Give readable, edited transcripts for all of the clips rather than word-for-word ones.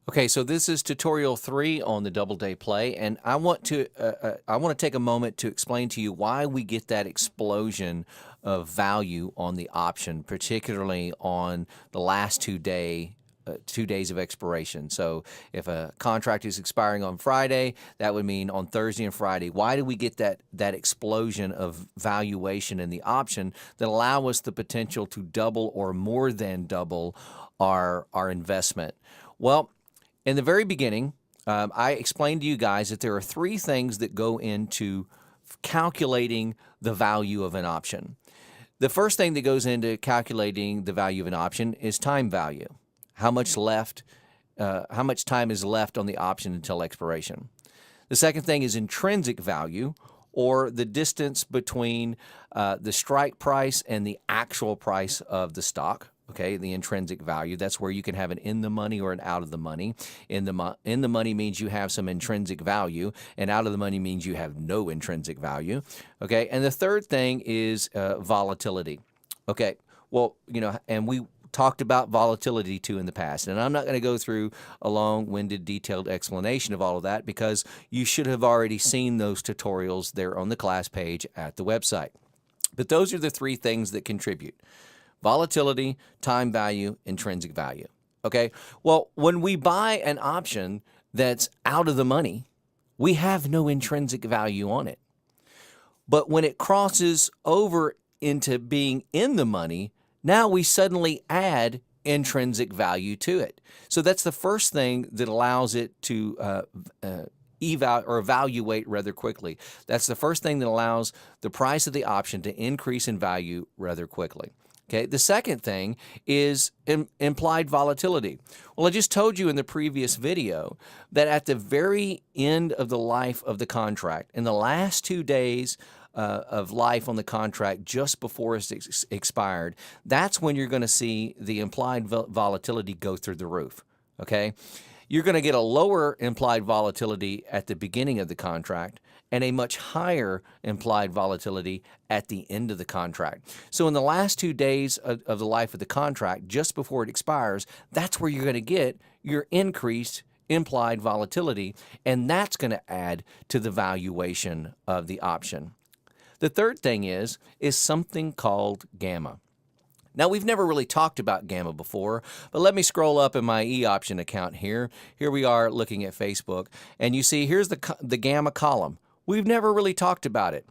Okay, so this is tutorial 3 on the double day play, and I want to take a moment to explain to you why we get that explosion of value on the option, particularly on the last 2 days of expiration. So if a contract is expiring on Friday, that would mean on Thursday and Friday. Why do we get that explosion of valuation in the option that allow us the potential to double or more than double our investment? Well, in the very beginning, I explained to you guys that there are 3 things that go into calculating the value of an option. The first thing that goes into calculating the value of an option is time value. How much left? How much time is left on the option until expiration? The second thing is intrinsic value, or the distance between the strike price and the actual price of the stock. Okay, the intrinsic value. That's where you can have an in the money or an out of the money. In the money means you have some intrinsic value, and out of the money means you have no intrinsic value. Okay, and the third thing is volatility. Okay, well, and we talked about volatility too in the past, and I'm not going to go through a long-winded, detailed explanation of all of that because you should have already seen those tutorials there on the class page at the website. But those are the 3 things that contribute: volatility, time value, intrinsic value. Okay, well, when we buy an option that's out of the money, we have no intrinsic value on it. But when it crosses over into being in the money, now we suddenly add intrinsic value to it. So that's the first thing that allows it to evaluate rather quickly. That's the first thing that allows the price of the option to increase in value rather quickly. Okay, the second thing is implied volatility. Well, I just told you in the previous video that at the very end of the life of the contract, in the last 2 days of life on the contract just before it's expired, that's when you're going to see the implied volatility go through the roof. Okay, you're going to get a lower implied volatility at the beginning of the contract and a much higher implied volatility at the end of the contract. So in the last 2 days of the life of the contract, just before it expires, that's where you're going to get your increased implied volatility, and that's going to add to the valuation of the option. The third thing is something called gamma. Now, we've never really talked about gamma before, but let me scroll up in my eOption account here. Here we are looking at Facebook, and you see here's the gamma column. We've never really talked about it,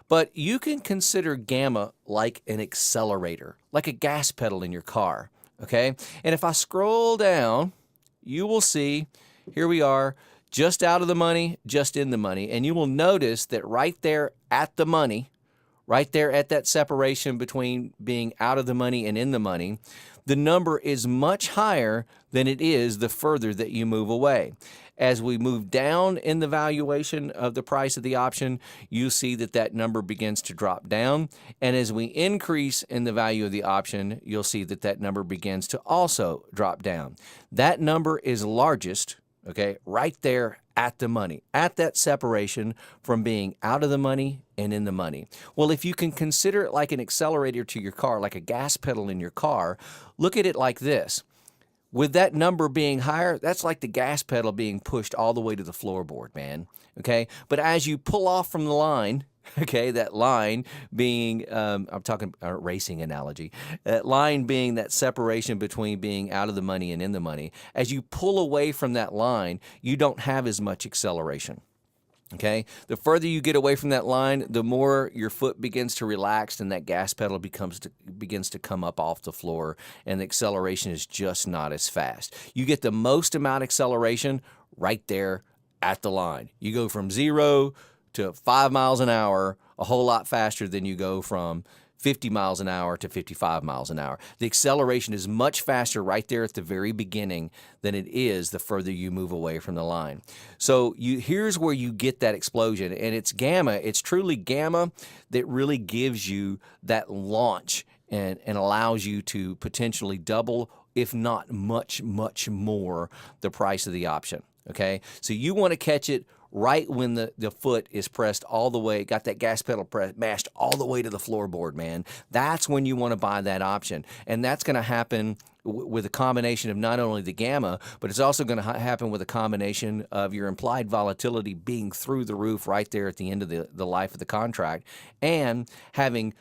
but you can consider gamma like an accelerator, like a gas pedal in your car, okay? And if I scroll down, you will see here we are, just out of the money, just in the money, and you will notice that right there at the money, right there at that separation between being out of the money and in the money, the number is much higher than it is the further that you move away. As we move down in the valuation of the price of the option, you see that number begins to drop down. And as we increase in the value of the option, you'll see that number begins to also drop down. That number is largest, okay, right there at the money, at that separation from being out of the money and in the money. Well, if you can consider it like an accelerator to your car, like a gas pedal in your car, look at it like this. With that number being higher, that's like the gas pedal being pushed all the way to the floorboard, man. Okay? But as you pull off from the line, okay, that line being, I'm talking a racing analogy, that line being that separation between being out of the money and in the money, as you pull away from that line, you don't have as much acceleration. Okay, the further you get away from that line, the more your foot begins to relax and that gas pedal begins to come up off the floor, and the acceleration is just not as fast. You get the most amount of acceleration right there at the line. You go from 0 to 5 miles an hour a whole lot faster than you go from 50 miles an hour to 55 miles an hour. The acceleration is much faster right there at the very beginning than it is the further you move away from the line. So here's where you get that explosion, and it's gamma. It's truly gamma that really gives you that launch and allows you to potentially double, if not much, much more, the price of the option. Okay, so you want to catch it right when the foot is pressed all the way, got that gas pedal mashed all the way to the floorboard, man. That's when you want to buy that option. And that's going to happen with a combination of not only the gamma, but it's also going to happen with a combination of your implied volatility being through the roof right there at the end of the life of the contract, and having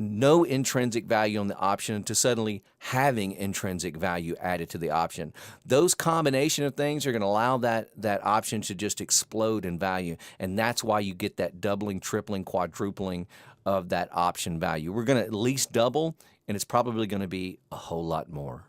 no intrinsic value on the option to suddenly having intrinsic value added to the option. Those combination of things are going to allow that option to just explode in value, and that's why you get that doubling, tripling, quadrupling of that option value. We're going to at least double, and it's probably going to be a whole lot more.